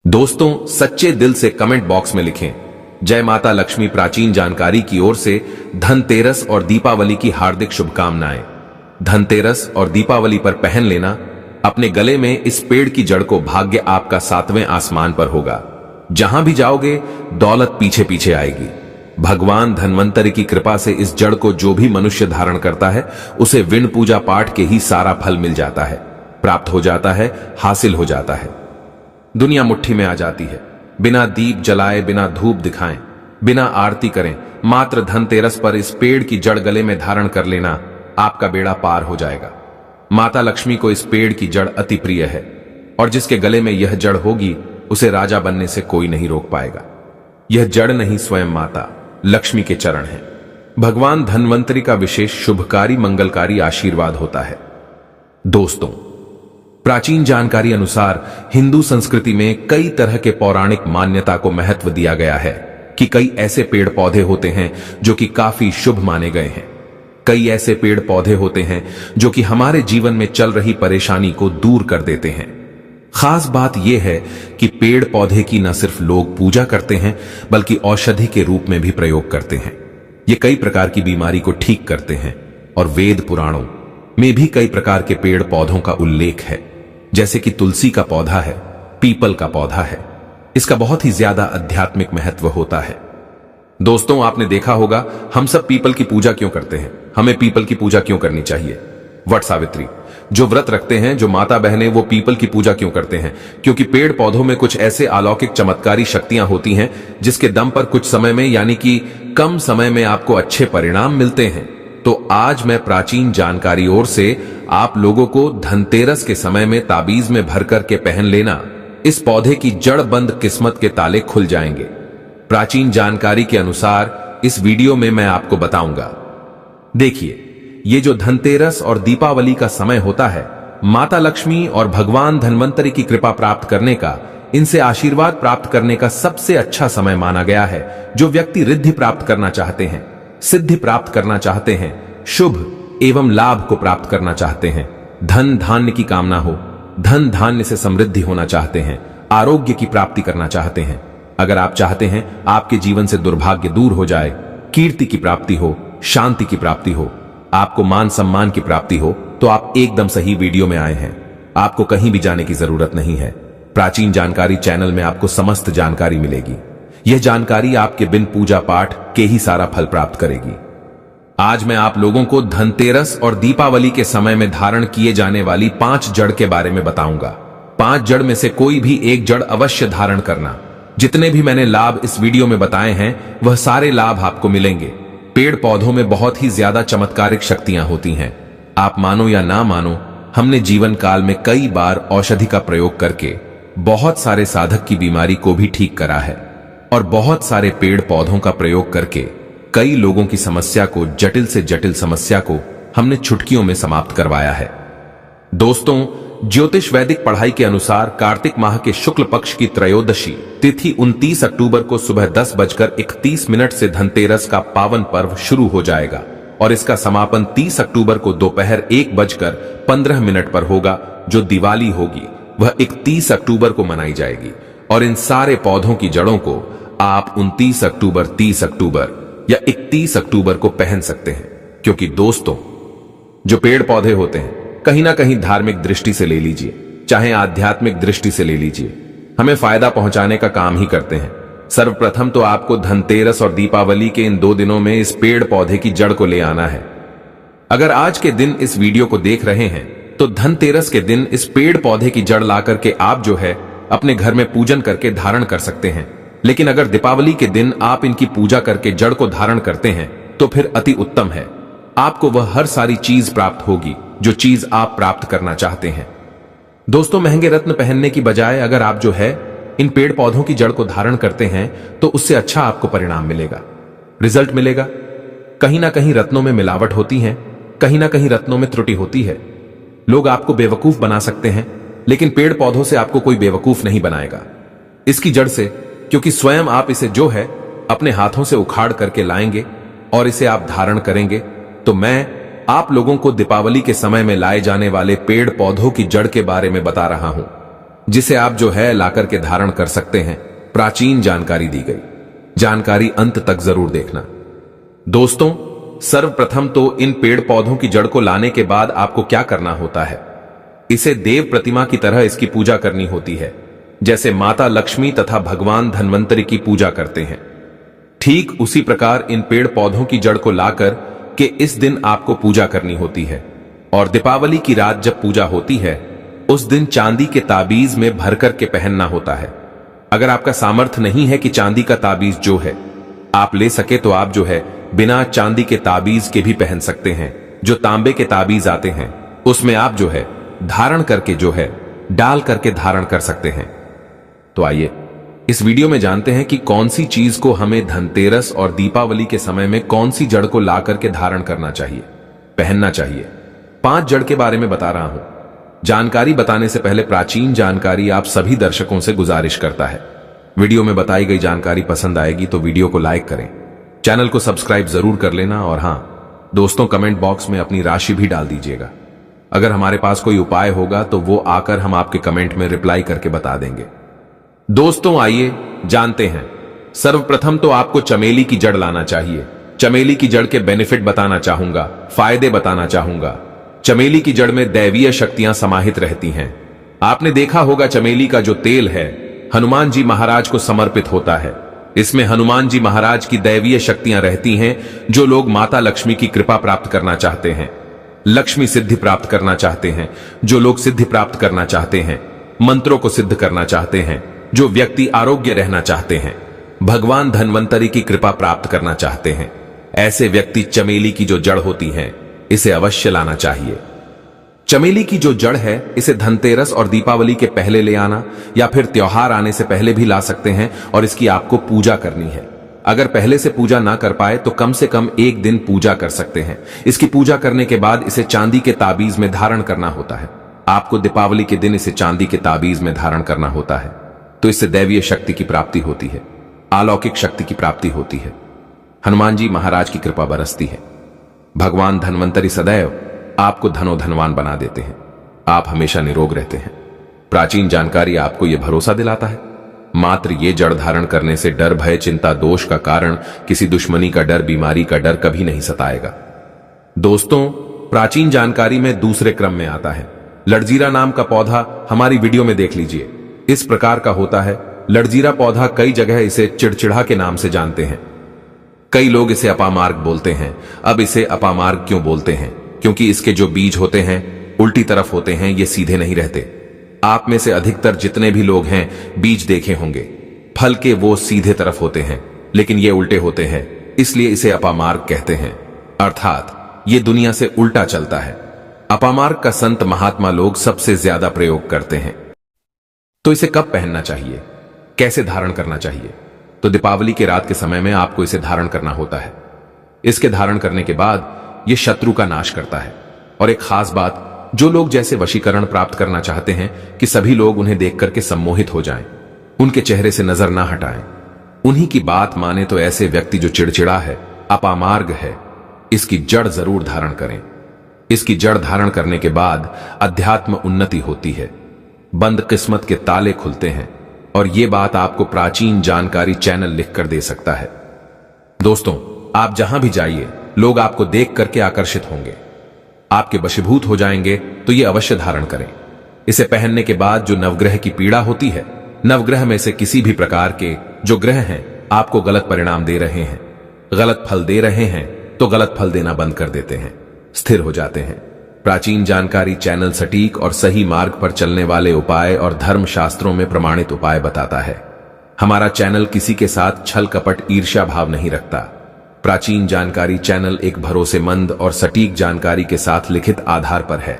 दोस्तों, सच्चे दिल से कमेंट बॉक्स में लिखें जय माता लक्ष्मी। प्राचीन जानकारी की ओर से धनतेरस और दीपावली की हार्दिक शुभकामनाएं। धनतेरस और दीपावली पर पहन लेना अपने गले में इस पेड़ की जड़ को भाग्य आपका 7वें आसमान पर होगा। जहां भी जाओगे दौलत पीछे पीछे आएगी। भगवान धन्वंतरि की कृपा से इस जड़ को जो भी मनुष्य धारण करता है उसे विण पूजा पाठ के ही सारा फल मिल जाता है, प्राप्त हो जाता है, हासिल हो जाता है। दुनिया मुट्ठी में आ जाती है। बिना दीप जलाए, बिना धूप दिखाएं, बिना आरती करें, मात्र धनतेरस पर इस पेड़ की जड़ गले में धारण कर लेना आपका बेड़ा पार हो जाएगा। माता लक्ष्मी को इस पेड़ की जड़ अति प्रिय है और जिसके गले में यह जड़ होगी उसे राजा बनने से कोई नहीं रोक पाएगा। यह जड़ नहीं, स्वयं माता लक्ष्मी के चरण हैं। भगवान धन्वंतरि का विशेष शुभकारी मंगलकारी आशीर्वाद होता है। दोस्तों, प्राचीन जानकारी अनुसार हिंदू संस्कृति में कई तरह के पौराणिक मान्यता को महत्व दिया गया है कि कई ऐसे पेड़ पौधे होते हैं जो कि काफी शुभ माने गए हैं। कई ऐसे पेड़ पौधे होते हैं जो कि हमारे जीवन में चल रही परेशानी को दूर कर देते हैं। खास बात यह है कि पेड़ पौधे की न सिर्फ लोग पूजा करते हैं बल्कि औषधि के रूप में भी प्रयोग करते हैं। ये कई प्रकार की बीमारी को ठीक करते हैं और वेद पुराणों में भी कई प्रकार के पेड़ पौधों का उल्लेख है, जैसे कि तुलसी का पौधा है, पीपल का पौधा है। इसका बहुत ही ज्यादा आध्यात्मिक महत्व होता है। दोस्तों, आपने देखा होगा हम सब पीपल की पूजा क्यों करते हैं। हमें पीपल की पूजा क्यों करनी चाहिए। वट सावित्री जो व्रत रखते हैं, जो माता बहनें, वो पीपल की पूजा क्यों करते हैं? क्योंकि पेड़ पौधों में कुछ ऐसे अलौकिक चमत्कारी शक्तियां होती हैं जिसके दम पर कुछ समय में, यानी कि कम समय में आपको अच्छे परिणाम मिलते हैं। तो आज मैं प्राचीन जानकारी ओर से आप लोगों को धनतेरस के समय में ताबीज में भर करके पहन लेना, इस पौधे की जड़ बंद किस्मत के ताले खुल जाएंगे। प्राचीन जानकारी के अनुसार इस वीडियो में मैं आपको बताऊंगा। देखिए, ये जो धनतेरस और दीपावली का समय होता है, माता लक्ष्मी और भगवान धन्वंतरि की कृपा प्राप्त करने का, इनसे आशीर्वाद प्राप्त करने का सबसे अच्छा समय माना गया है। जो व्यक्ति रिद्धि प्राप्त करना चाहते हैं, सिद्धि प्राप्त करना चाहते हैं, शुभ एवं लाभ को प्राप्त करना चाहते हैं, धन धान्य की कामना हो, धन धान्य से समृद्धि होना चाहते हैं, आरोग्य की प्राप्ति करना चाहते हैं, अगर आप चाहते हैं आपके जीवन से दुर्भाग्य दूर हो जाए, कीर्ति की प्राप्ति हो, शांति की प्राप्ति हो, आपको मान सम्मान की प्राप्ति हो, तो आप एकदम सही वीडियो में आए हैं। आपको कहीं भी जाने की जरूरत नहीं है। प्राचीन जानकारी चैनल में आपको समस्त जानकारी मिलेगी। यह जानकारी आपके बिन पूजा पाठ के ही सारा फल प्राप्त करेगी। आज मैं आप लोगों को धनतेरस और दीपावली के समय में धारण किए जाने वाली 5 जड़ के बारे में बताऊंगा। 5 जड़ में से कोई भी एक जड़ अवश्य धारण करना। जितने भी मैंने लाभ इस वीडियो में बताए हैं वह सारे लाभ आपको मिलेंगे। पेड़ पौधों में बहुत ही ज्यादा चमत्कारिक शक्तियां होती हैं। आप मानो या ना मानो, हमने जीवन काल में कई बार औषधि का प्रयोग करके बहुत सारे साधक की बीमारी को भी ठीक करा है और बहुत सारे पेड़ पौधों का प्रयोग करके कई लोगों की समस्या को, जटिल से जटिल समस्या को हमने चुटकियों में समाप्त करवाया है। दोस्तों, ज्योतिष वैदिक पढ़ाई के अनुसार कार्तिक माह के शुक्ल पक्ष की त्रयोदशी तिथि 29 अक्टूबर को सुबह 10:31 से धनतेरस का पावन पर्व शुरू हो जाएगा और इसका समापन 30 अक्टूबर को दोपहर 1:15 पर होगा। जो दिवाली होगी वह 31 अक्टूबर को मनाई जाएगी और इन सारे पौधों की जड़ों को आप 29 अक्टूबर, 30 अक्टूबर या 31 अक्टूबर को पहन सकते हैं। क्योंकि दोस्तों, जो पेड़ पौधे होते हैं, कहीं ना कहीं धार्मिक दृष्टि से ले लीजिए, चाहे आध्यात्मिक दृष्टि से ले लीजिए, हमें फायदा पहुंचाने का काम ही करते हैं। सर्वप्रथम तो आपको धनतेरस और दीपावली के इन 2 दिनों में इस पेड़ पौधे की जड़ को ले आना है। अगर आज के दिन इस वीडियो को देख रहे हैं तो धनतेरस के दिन इस पेड़ पौधे की जड़ ला करके आप जो है अपने घर में पूजन करके धारण कर सकते हैं। लेकिन अगर दीपावली के दिन आप इनकी पूजा करके जड़ को धारण करते हैं तो फिर अति उत्तम है। आपको वह हर सारी चीज प्राप्त होगी जो चीज आप प्राप्त करना चाहते हैं। दोस्तों, महंगे रत्न पहनने की बजाय अगर आप जो है इन पेड़ पौधों की जड़ को धारण करते हैं तो उससे अच्छा आपको परिणाम मिलेगा, रिजल्ट मिलेगा। कहीं ना कहीं रत्नों में मिलावट होती है, कहीं ना कहीं रत्नों में त्रुटि होती है। लोग आपको बेवकूफ बना सकते हैं, लेकिन पेड़ पौधों से आपको कोई बेवकूफ नहीं बनाएगा। इसकी जड़ से, क्योंकि स्वयं आप इसे जो है अपने हाथों से उखाड़ करके लाएंगे और इसे आप धारण करेंगे, तो मैं आप लोगों को दीपावली के समय में लाए जाने वाले पेड़ पौधों की जड़ के बारे में बता रहा हूं। जिसे आप जो है लाकर के धारण कर सकते हैं। प्राचीन जानकारी दी गई, जानकारी अंत तक जरूर देखना। दोस्तों, सर्वप्रथम तो इन पेड़ पौधों की जड़ को लाने के बाद आपको क्या करना होता है? इसे देव प्रतिमा की तरह इसकी पूजा करनी होती है, जैसे माता लक्ष्मी तथा भगवान धन्वंतरि की पूजा करते हैं। ठीक उसी प्रकार इन पेड़ पौधों की जड़ को लाकर के इस दिन आपको पूजा करनी होती है। और दीपावली की रात जब पूजा होती है, उस दिन चांदी के ताबीज में भर कर के पहनना होता है। अगर आपका सामर्थ्य नहीं है कि चांदी का ताबीज जो है आप ले सके, तो आप जो है बिना चांदी के ताबीज के भी पहन सकते हैं। जो तांबे के ताबीज आते हैं उसमें आप जो है धारण करके जो है डाल करके धारण कर सकते हैं। तो आइए इस वीडियो में जानते हैं कि कौन सी चीज को हमें धनतेरस और दीपावली के समय में कौन सी जड़ को ला करके धारण करना चाहिए, पहनना चाहिए। 5 जड़ के बारे में बता रहा हूं। जानकारी बताने से पहले प्राचीन जानकारी आप सभी दर्शकों से गुजारिश करता है, वीडियो में बताई गई जानकारी पसंद आएगी तो वीडियो को लाइक करें, चैनल को सब्सक्राइब जरूर कर लेना, और हां दोस्तों, कमेंट बॉक्स में अपनी राशि भी डाल दीजिएगा। अगर हमारे पास कोई उपाय होगा तो वो आकर हम आपके कमेंट में रिप्लाई करके बता देंगे। दोस्तों आइए जानते हैं। सर्वप्रथम तो आपको चमेली की जड़ लाना चाहिए। चमेली की जड़ के बेनिफिट बताना चाहूंगा, फायदे बताना चाहूंगा। चमेली की जड़ में दैवीय शक्तियां समाहित रहती हैं। आपने देखा होगा चमेली का जो तेल है हनुमान जी महाराज को समर्पित होता है। इसमें हनुमान जी महाराज की दैवीय शक्तियां रहती हैं। जो लोग माता लक्ष्मी की कृपा प्राप्त करना चाहते हैं, लक्ष्मी सिद्धि प्राप्त करना चाहते हैं, जो लोग सिद्धि प्राप्त करना चाहते हैं, मंत्रों को सिद्ध करना चाहते हैं, जो व्यक्ति आरोग्य रहना चाहते हैं, भगवान धन्वंतरि की कृपा प्राप्त करना चाहते हैं, ऐसे व्यक्ति चमेली की जो जड़ होती है इसे अवश्य लाना चाहिए। चमेली की जो जड़ है इसे धनतेरस और दीपावली के पहले ले आना या फिर त्योहार आने से पहले भी ला सकते हैं, और इसकी आपको पूजा करनी है। अगर पहले से पूजा ना कर पाए तो कम से कम 1 दिन पूजा कर सकते हैं। इसकी पूजा करने के बाद इसे चांदी के ताबीज में धारण करना होता है। आपको दीपावली के दिन इसे चांदी के ताबीज में धारण करना होता है, तो इससे दैवीय शक्ति की प्राप्ति होती है, अलौकिक शक्ति की प्राप्ति होती है, हनुमान जी महाराज की कृपा बरसती है। भगवान धन्वंतरि सदैव आपको धनवान बना देते हैं, आप हमेशा निरोग रहते हैं। प्राचीन जानकारी आपको यह भरोसा दिलाता है। मात्र ये जड़ धारण करने से डर, भय, चिंता, दोष का कारण, किसी दुश्मनी का डर, बीमारी का डर कभी नहीं सताएगा। दोस्तों, प्राचीन जानकारी में दूसरे क्रम में आता है लड़जीरा नाम का पौधा। हमारी वीडियो में देख लीजिए, इस प्रकार का होता है। लड़जीरा पौधा कई जगह इसे चिड़चिड़ा के नाम से जानते हैं। कई लोग इसे अपामार्ग बोलते हैं। अब इसे अपामार्ग क्यों बोलते हैं? क्योंकि इसके जो बीज होते हैं उल्टी तरफ होते हैं, ये सीधे नहीं रहते। आप में से अधिकतर जितने भी लोग हैं बीज देखे होंगे, फल के वो सीधे तरफ होते हैं, लेकिन ये उल्टे होते हैं, इसलिए इसे अपामार्ग कहते हैं। अर्थात ये दुनिया से उल्टा चलता है। अपामार्ग का संत महात्मा लोग सबसे ज्यादा प्रयोग करते हैं। तो इसे कब पहनना चाहिए, कैसे धारण करना चाहिए? तो दीपावली के रात के समय में आपको इसे धारण करना होता है। इसके धारण करने के बाद यह शत्रु का नाश करता है। और एक खास बात, जो लोग जैसे वशीकरण प्राप्त करना चाहते हैं कि सभी लोग उन्हें देख करके सम्मोहित हो जाएं, उनके चेहरे से नजर ना हटाएं, उन्हीं की बात माने तो ऐसे व्यक्ति जो चिड़चिड़ा है, अपामार्ग है, इसकी जड़ जरूर धारण करें। इसकी जड़ धारण करने के बाद अध्यात्म उन्नति होती है, बंद किस्मत के ताले खुलते हैं, और यह बात आपको प्राचीन जानकारी चैनल लिखकर दे सकता है। दोस्तों, आप जहां भी जाइए लोग आपको देख करके आकर्षित होंगे, आपके वशीभूत हो जाएंगे। तो यह अवश्य धारण करें। इसे पहनने के बाद जो नवग्रह की पीड़ा होती है, नवग्रह में से किसी भी प्रकार के जो ग्रह हैं आपको गलत परिणाम दे रहे हैं, गलत फल दे रहे हैं, तो गलत फल देना बंद कर देते हैं, स्थिर हो जाते हैं। प्राचीन जानकारी चैनल सटीक और सही मार्ग पर चलने वाले उपाय और धर्म शास्त्रों में प्रमाणित उपाय बताता है। हमारा चैनल किसी के साथ छल कपट ईर्ष्या भाव नहीं रखता। प्राचीन जानकारी चैनल एक भरोसेमंद और सटीक जानकारी के साथ लिखित आधार पर है।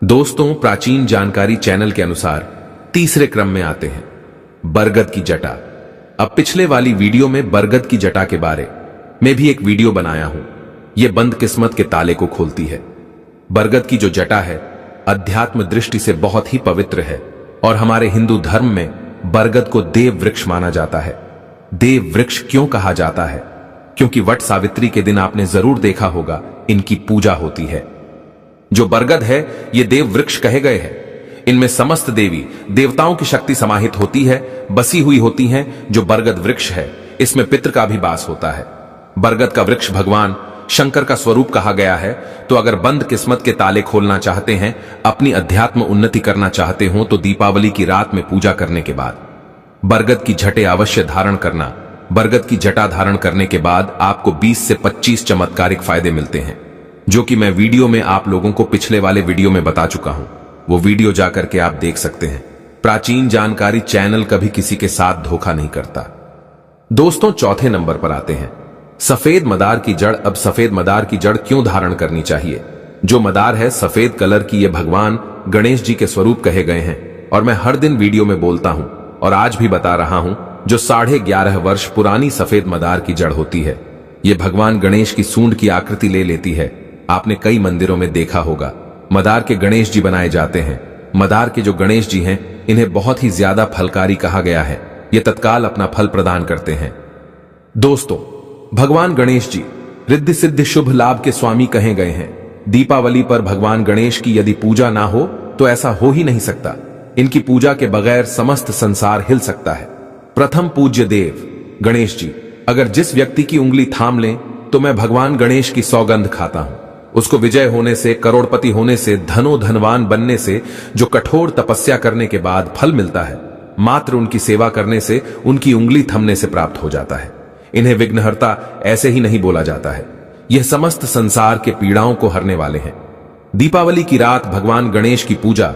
दोस्तों, प्राचीन जानकारी चैनल के अनुसार तीसरे क्रम में आते हैं बरगद की जटा। अब पिछले वाली वीडियो में बरगद की जटा के बारे में भी एक वीडियो बनाया हूं। यह बंद किस्मत के ताले को खोलती है। बरगद की जो जटा है अध्यात्म दृष्टि से बहुत ही पवित्र है, और हमारे हिंदू धर्म में बरगद को देव वृक्ष माना जाता है। देव वृक्ष क्यों कहा जाता है? क्योंकि वट सावित्री के दिन आपने जरूर देखा होगा इनकी पूजा होती है। जो बरगद है ये देव वृक्ष कहे गए हैं। इनमें समस्त देवी देवताओं की शक्ति समाहित होती है, बसी हुई होती हैं। जो बरगद वृक्ष है, इसमें पितृ का भी वास होता है। बरगद का वृक्ष भगवान शंकर का स्वरूप कहा गया है। तो अगर बंद किस्मत के ताले खोलना चाहते हैं, अपनी अध्यात्म उन्नति करना चाहते हो, तो दीपावली की रात में पूजा करने के बाद बरगद की झटे अवश्य धारण करना। बरगद की जटा धारण करने के बाद आपको 20 से 25 चमत्कारिक फायदे मिलते हैं, जो कि मैं वीडियो में आप लोगों को पिछले वाले वीडियो में बता चुका हूं। वो वीडियो जाकर के आप देख सकते हैं। प्राचीन जानकारी चैनल कभी किसी के साथ धोखा नहीं करता। दोस्तों, चौथे नंबर पर आते हैं सफेद मदार की जड़। अब सफेद मदार की जड़ क्यों धारण करनी चाहिए? जो मदार है सफेद कलर की, ये भगवान गणेश जी के स्वरूप कहे गए हैं और मैं हर दिन वीडियो में बोलता हूं और आज भी बता रहा हूं। जो 11.5 वर्ष पुरानी सफेद मदार की जड़ होती है, ये भगवान गणेश की सूंड की आकृति ले लेती है। आपने कई मंदिरों में देखा होगा, मदार के गणेश जी बनाए जाते हैं। मदार के जो गणेश जी हैं, इन्हें बहुत ही ज्यादा फलकारी कहा गया है। ये तत्काल अपना फल प्रदान करते हैं। दोस्तों, भगवान गणेश जी रिद्धि सिद्धि शुभ लाभ के स्वामी कहे गए हैं। दीपावली पर भगवान गणेश की यदि पूजा ना हो तो ऐसा हो ही नहीं सकता। इनकी पूजा के बगैर समस्त संसार हिल सकता है। प्रथम पूज्य देव गणेश जी, अगर जिस व्यक्ति की उंगली थाम लें तो मैं भगवान गणेश की सौगंध खाता हूं। उसको विजय होने से, करोड़पति होने से, धनवान बनने से, जो कठोर तपस्या करने के बाद फल मिलता है, मात्र उनकी सेवा करने से, उनकी उंगली थमने से प्राप्त हो जाता है। इन्हें विघ्नहर्ता ऐसे ही नहीं बोला जाता है। यह समस्त संसार के पीड़ाओं को हरने वाले हैं। दीपावली की रात भगवान गणेश की पूजा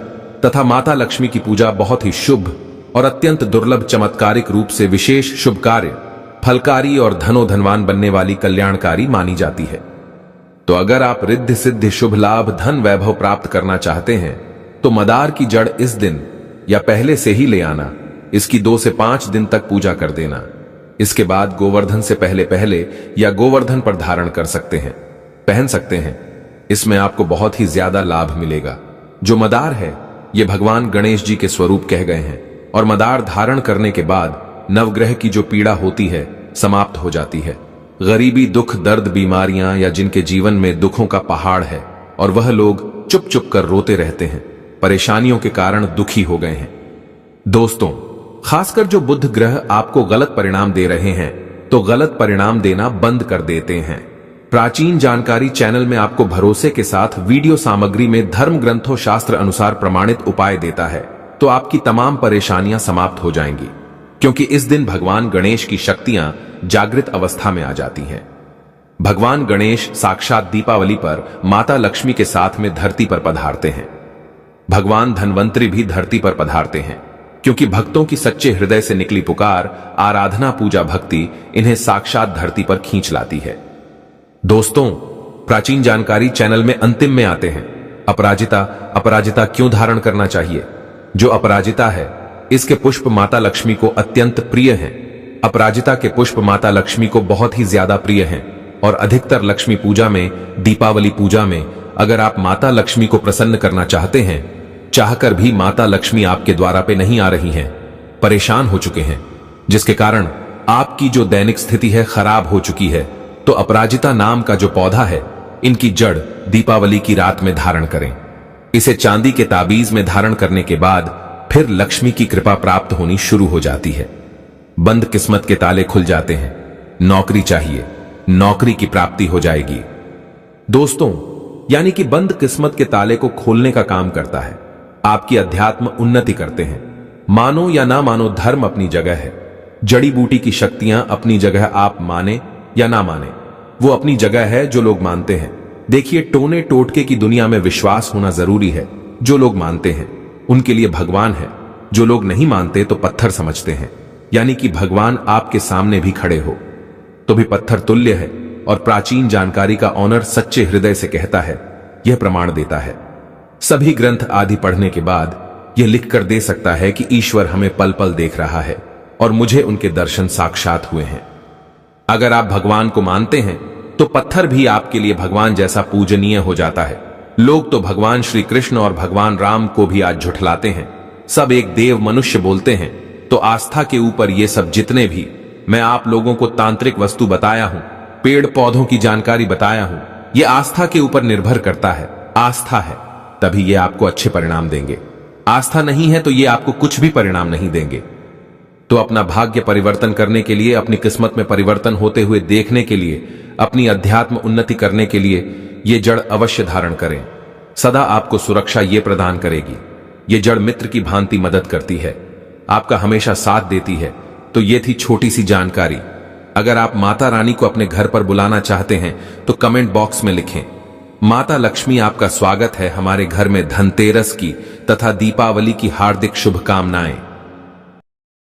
तथा माता लक्ष्मी की पूजा बहुत ही शुभ और अत्यंत दुर्लभ चमत्कारिक रूप से विशेष शुभ कार्य, फलकारी और धनवान बनने वाली कल्याणकारी मानी जाती है। तो अगर आप रिद्धि सिद्धि शुभ लाभ धन वैभव प्राप्त करना चाहते हैं तो मदार की जड़ इस दिन या पहले से ही ले आना। इसकी 2 से 5 दिन तक पूजा कर देना। इसके बाद गोवर्धन से पहले या गोवर्धन पर धारण कर सकते हैं, पहन सकते हैं। इसमें आपको बहुत ही ज्यादा लाभ मिलेगा। जो मदार है, ये भगवान गणेश जी के स्वरूप कह गए हैं और मदार धारण करने के बाद नवग्रह की जो पीड़ा होती है समाप्त हो जाती है। गरीबी, दुख, दर्द, बीमारियां या जिनके जीवन में दुखों का पहाड़ है और वह लोग चुप चुप कर रोते रहते हैं, परेशानियों के कारण दुखी हो गए हैं। दोस्तों, खासकर जो बुध ग्रह आपको गलत परिणाम दे रहे हैं, तो गलत परिणाम देना बंद कर देते हैं। प्राचीन जानकारी चैनल में आपको भरोसे के साथ वीडियो सामग्री में धर्म ग्रंथों शास्त्र अनुसार प्रमाणित उपाय देता है, तो आपकी तमाम परेशानियां समाप्त हो जाएंगी, क्योंकि इस दिन भगवान गणेश की शक्तियां जागृत अवस्था में आ जाती हैं। भगवान गणेश साक्षात दीपावली पर माता लक्ष्मी के साथ में धरती पर पधारते हैं। भगवान धन्वंतरी भी धरती पर पधारते हैं, क्योंकि भक्तों की सच्चे हृदय से निकली पुकार, आराधना, पूजा, भक्ति इन्हें साक्षात धरती पर खींच लाती है। दोस्तों, प्राचीन जानकारी चैनल में अंतिम में आते हैं अपराजिता क्यों धारण करना चाहिए? जो अपराजिता है, इसके पुष्प माता लक्ष्मी को अत्यंत प्रिय हैं। अपराजिता के पुष्प माता लक्ष्मी को बहुत ही ज्यादा प्रिय हैं और अधिकतर लक्ष्मी पूजा में, दीपावली पूजा में अगर आप माता लक्ष्मी को प्रसन्न करना चाहते हैं, चाहकर भी माता लक्ष्मी आपके द्वारा पे नहीं आ रही हैं, परेशान हो चुके हैं, जिसके कारण आपकी जो दैनिक स्थिति है खराब हो चुकी है, तो अपराजिता नाम का जो पौधा है, इनकी जड़ दीपावली की रात में धारण करें। इसे चांदी के ताबीज में धारण करने के बाद फिर लक्ष्मी की कृपा प्राप्त होनी शुरू हो जाती है। बंद किस्मत के ताले खुल जाते हैं। नौकरी चाहिए, नौकरी की प्राप्ति हो जाएगी। दोस्तों, यानी कि बंद किस्मत के ताले को खोलने का काम करता है। आपकी अध्यात्म उन्नति करते हैं। मानो या ना मानो, धर्म अपनी जगह है, जड़ी बूटी की शक्तियां अपनी जगह, आप माने या ना माने, वो अपनी जगह है जो लोग मानते हैं। देखिए, टोने टोटके की दुनिया में विश्वास होना जरूरी है। जो लोग मानते हैं उनके लिए भगवान है, जो लोग नहीं मानते तो पत्थर समझते हैं। यानी कि भगवान आपके सामने भी खड़े हो तो भी पत्थर तुल्य है। और प्राचीन जानकारी का ऑनर सच्चे हृदय से कहता है, यह प्रमाण देता है। सभी ग्रंथ आदि पढ़ने के बाद यह लिख कर दे सकता है कि ईश्वर हमें पल पल देख रहा है और मुझे उनके दर्शन साक्षात हुए हैं। अगर आप भगवान को मानते हैं तो पत्थर भी आपके लिए भगवान जैसा पूजनीय हो जाता है। लोग तो भगवान श्री कृष्ण और भगवान राम को भी आज झुठलाते हैं। सब एक देव मनुष्य बोलते हैं। तो आस्था के ऊपर ये सब जितने भी मैं आप लोगों को तांत्रिक वस्तु बताया हूं, पेड़ पौधों की जानकारी बताया हूं, ये आस्था के ऊपर निर्भर करता है। आस्था है तभी ये आपको अच्छे परिणाम देंगे। आस्था नहीं है तो ये आपको कुछ भी परिणाम नहीं देंगे। तो अपना भाग्य परिवर्तन करने के लिए, अपनी किस्मत में परिवर्तन होते हुए देखने के लिए, अपनी अध्यात्म उन्नति करने के लिए ये जड़ अवश्य धारण करें। सदा आपको सुरक्षा ये प्रदान करेगी। ये जड़ मित्र की भांति मदद करती है, आपका हमेशा साथ देती है। तो ये थी छोटी सी जानकारी। अगर आप माता रानी को अपने घर पर बुलाना चाहते हैं तो कमेंट बॉक्स में लिखें, माता लक्ष्मी आपका स्वागत है हमारे घर में। धनतेरस की तथा दीपावली की हार्दिक शुभकामनाएं।